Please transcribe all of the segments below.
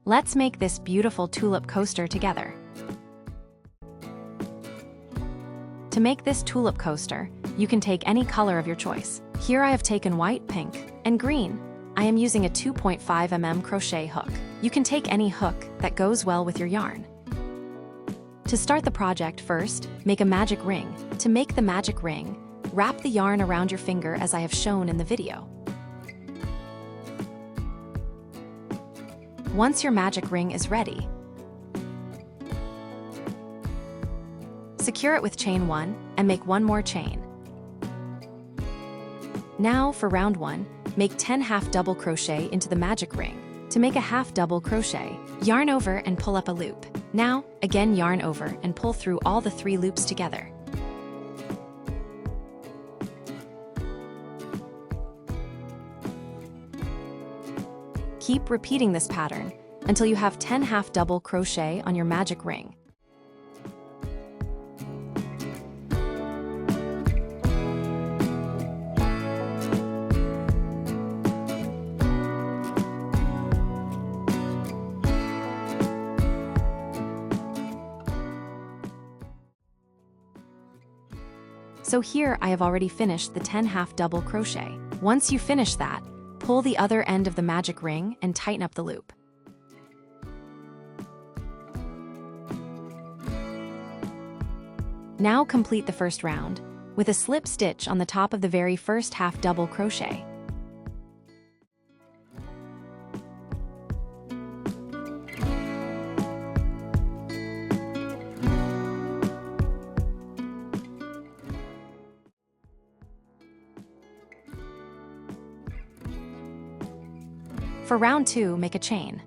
Let's make this beautiful tulip coaster together. To make this tulip coaster, you can take any color of your choice. Here I have taken white, pink, and green. I am using a 2.5 mm crochet hook. You can take any hook that goes well with your yarn. To start the project, first, make a magic ring. To make the magic ring, wrap the yarn around your finger as I have shown in the video. Once your magic ring is ready, secure it with chain 1 and make 1 more chain. Now for round 1, make 10 half double crochet into the magic ring. To make a half double crochet, yarn over and pull up a loop. Now, again yarn over and pull through all the 3 loops together. Keep repeating this pattern until you have 10 half double crochet on your magic ring. So here I have already finished the 10 half double crochet. Once you finish that, pull the other end of the magic ring and tighten up the loop. Now complete the first round with a slip stitch on the top of the very first half double crochet. For round 2, make a chain.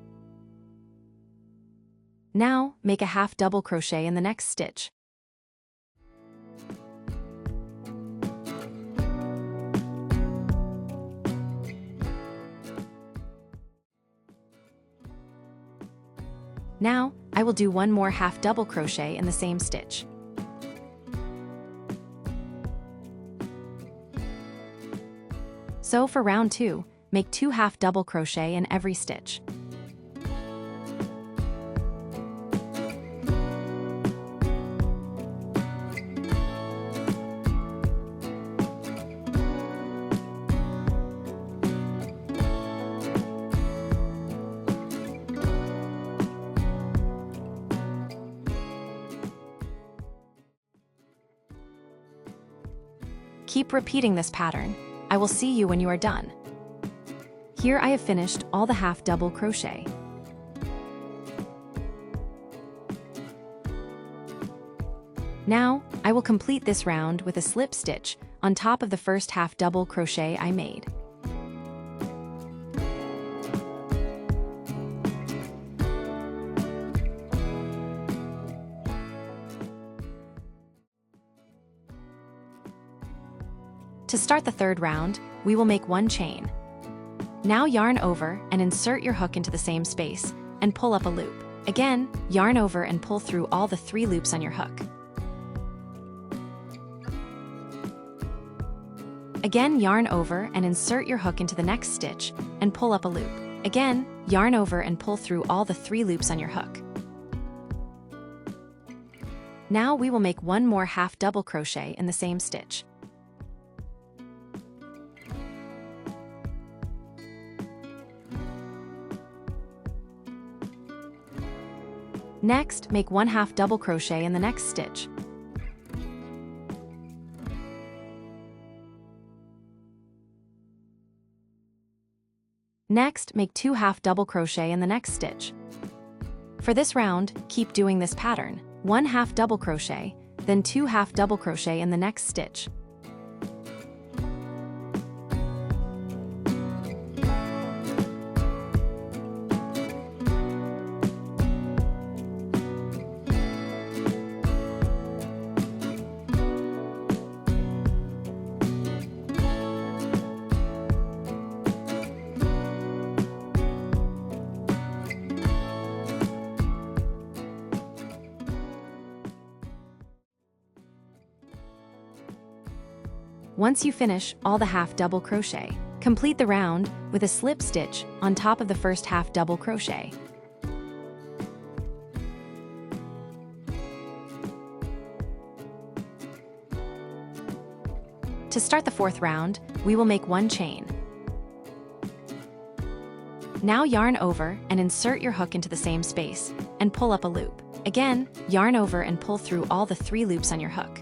Now, make a half double crochet in the next stitch. Now, I will do 1 more half double crochet in the same stitch. So for round 2, make 2 half double crochet in every stitch. Keep repeating this pattern. I will see you when you are done. Here I have finished all the half double crochet. Now, I will complete this round with a slip stitch on top of the first half double crochet I made. To start the third round, we will make 1 chain. Now yarn over and insert your hook into the same space and pull up a loop. Again, yarn over and pull through all the 3 loops on your hook. Again, yarn over and insert your hook into the next stitch and pull up a loop. Again, yarn over and pull through all the 3 loops on your hook. Now we will make 1 more half double crochet in the same stitch. Next, make 1 half double crochet in the next stitch. Next, make 2 half double crochet in the next stitch. For this round, keep doing this pattern. 1 half double crochet, then 2 half double crochet in the next stitch. Once you finish all the half double crochet, complete the round with a slip stitch on top of the first half double crochet. To start the fourth round, we will make 1 chain. Now yarn over and insert your hook into the same space, and pull up a loop. Again, yarn over and pull through all the 3 loops on your hook.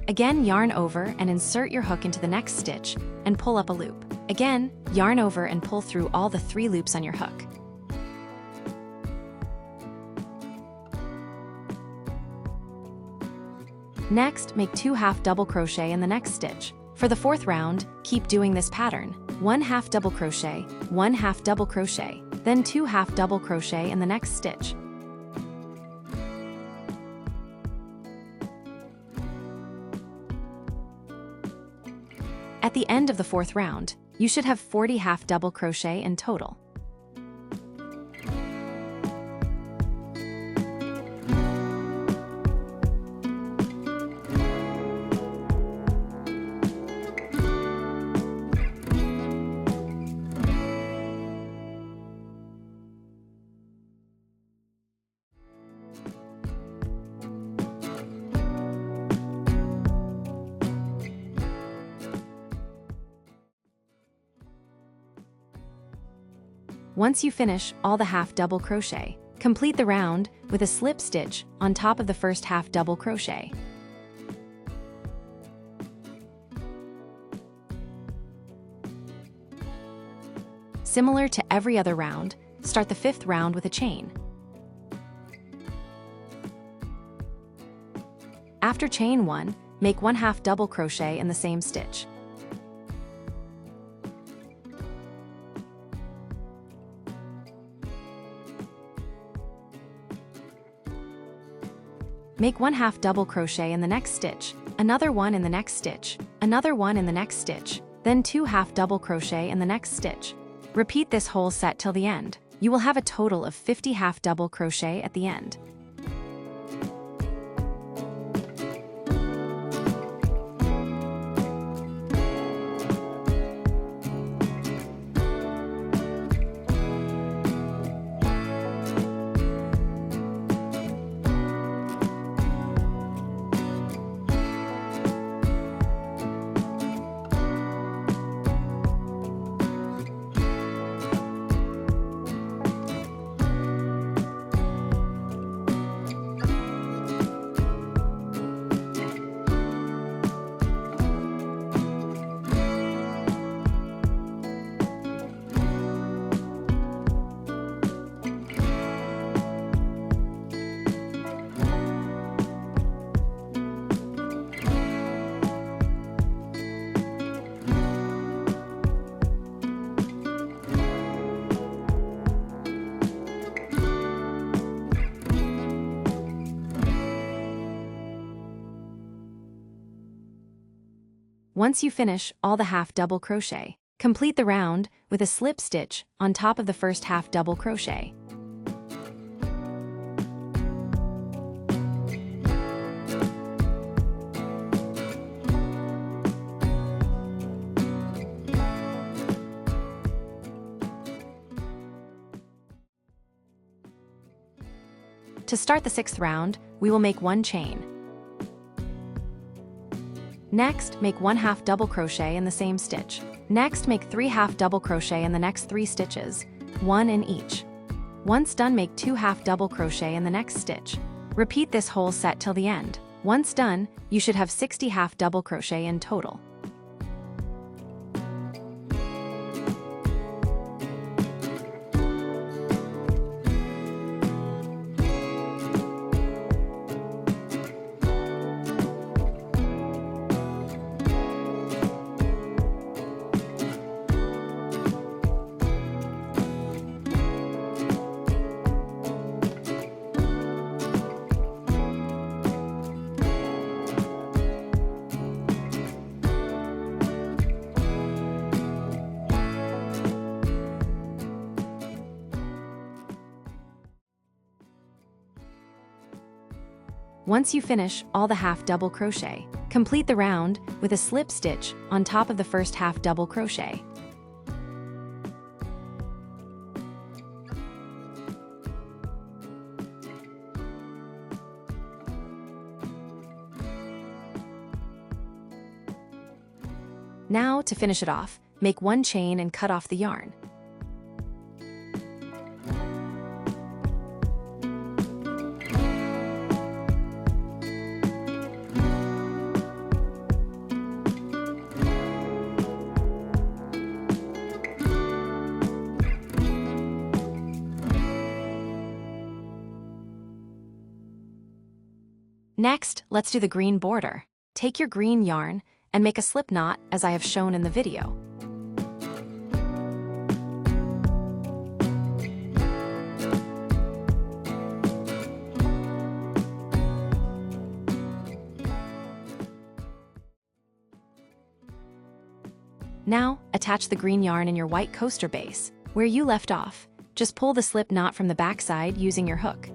Again, yarn over and insert your hook into the next stitch, and pull up a loop. Again, yarn over and pull through all the 3 loops on your hook. Next, make 2 half double crochet in the next stitch. For the fourth round, keep doing this pattern. 1 half double crochet, 1 half double crochet, then 2 half double crochet in the next stitch. At the end of the fourth round, you should have 40 half double crochet in total. Once you finish all the half double crochet, complete the round with a slip stitch on top of the first half double crochet. Similar to every other round, start the fifth round with a chain. After chain 1, make 1 half double crochet in the same stitch. Make 1 half double crochet in the next stitch, another one in the next stitch, another one in the next stitch, then 2 half double crochet in the next stitch. Repeat this whole set till the end. You will have a total of 50 half double crochet at the end. Once you finish all the half double crochet, complete the round with a slip stitch on top of the first half double crochet. To start the sixth round, we will make 1 chain. Next, make 1 half double crochet in the same stitch. Next, make 3 half double crochet in the next 3 stitches, 1 in each. Once done, make 2 half double crochet in the next stitch. Repeat this whole set till the end. Once done, you should have 60 half double crochet in total. Once you finish all the half double crochet, complete the round with a slip stitch on top of the first half double crochet. Now, to finish it off, make 1 chain and cut off the yarn. Next, let's do the green border. Take your green yarn and make a slip knot as I have shown in the video. Now, attach the green yarn in your white coaster base. Where you left off, just pull the slip knot from the backside using your hook.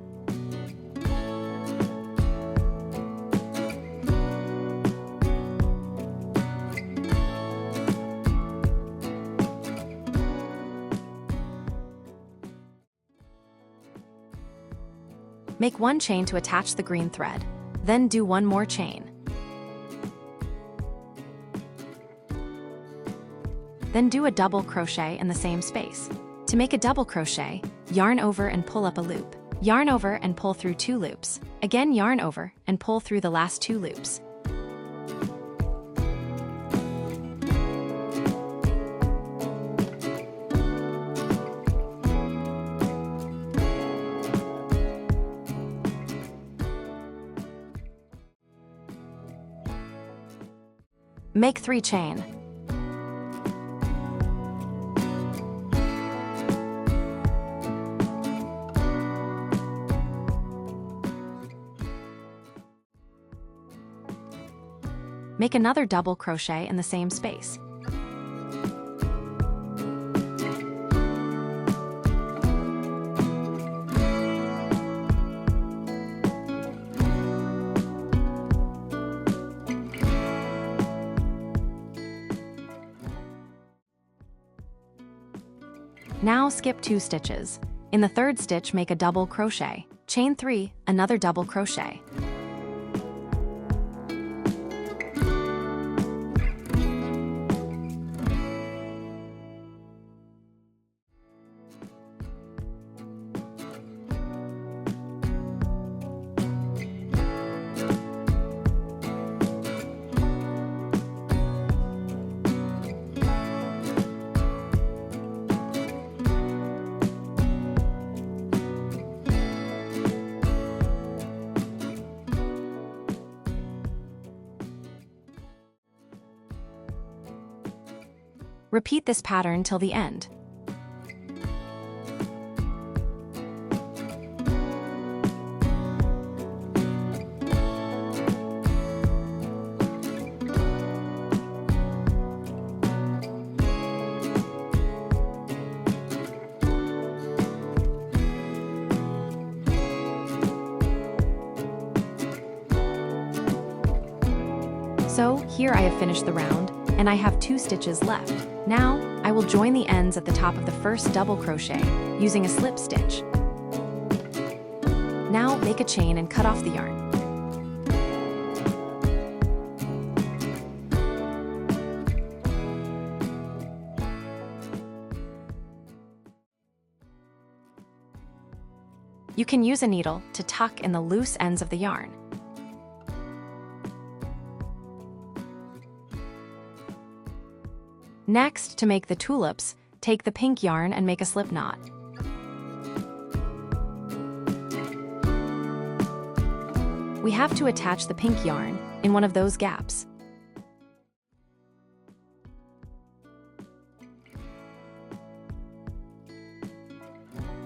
Make 1 chain to attach the green thread, then do 1 more chain. Then do a double crochet in the same space. To make a double crochet, yarn over and pull up a loop. Yarn over and pull through 2 loops. Again, yarn over and pull through the last 2 loops. Make 3 chain. Make another double crochet in the same space. Now skip 2 stitches. In the 3rd stitch, make a double crochet. Chain 3, another double crochet. Repeat this pattern till the end. So, here I have finished the round, and I have 2 stitches left. Now, I will join the ends at the top of the first double crochet using a slip stitch. Now, make a chain and cut off the yarn. You can use a needle to tuck in the loose ends of the yarn. Next, to make the tulips, take the pink yarn and make a slip knot. We have to attach the pink yarn in one of those gaps.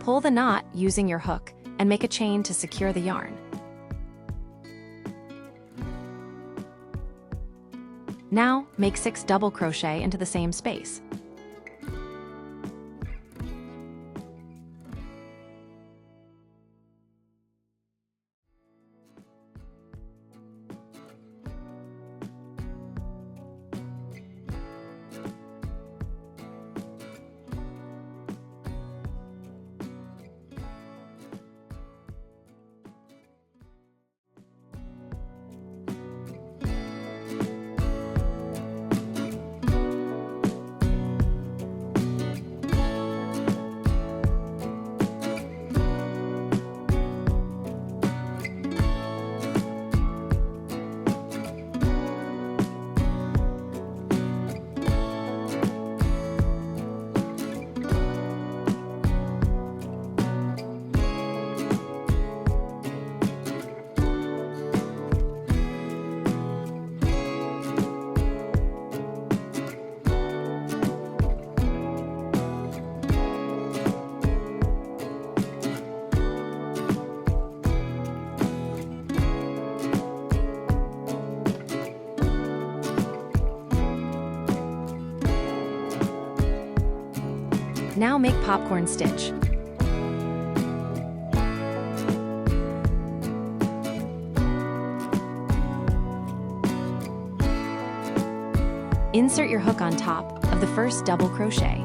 Pull the knot using your hook and make a chain to secure the yarn. Now, make 6 double crochet into the same space. Now make popcorn stitch. Insert your hook on top of the first double crochet.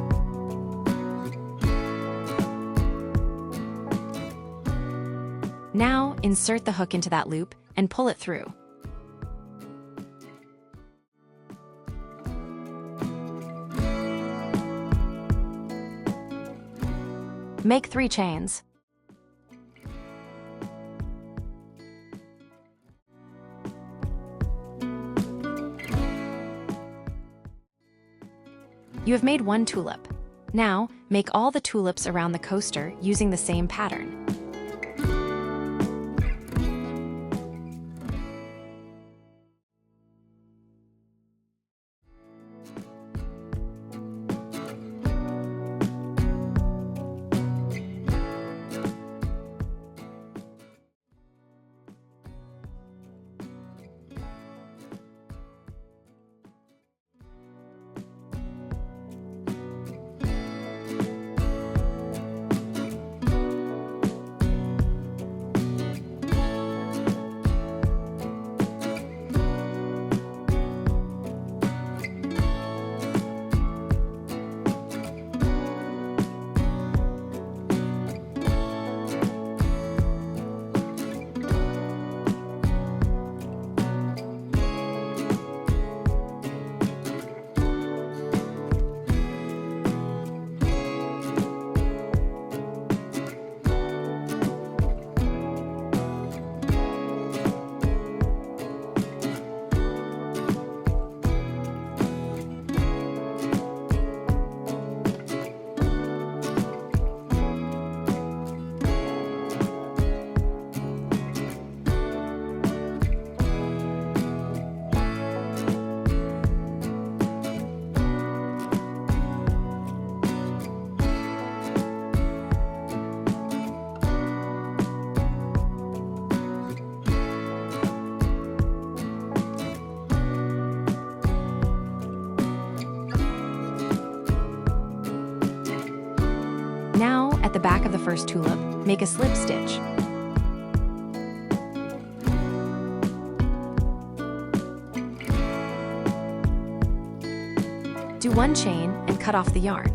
Now, insert the hook into that loop and pull it through. Make 3 chains. You have made 1 tulip. Now, make all the tulips around the coaster using the same pattern. Now, at the back of the first tulip, make a slip stitch. Do 1 chain and cut off the yarn.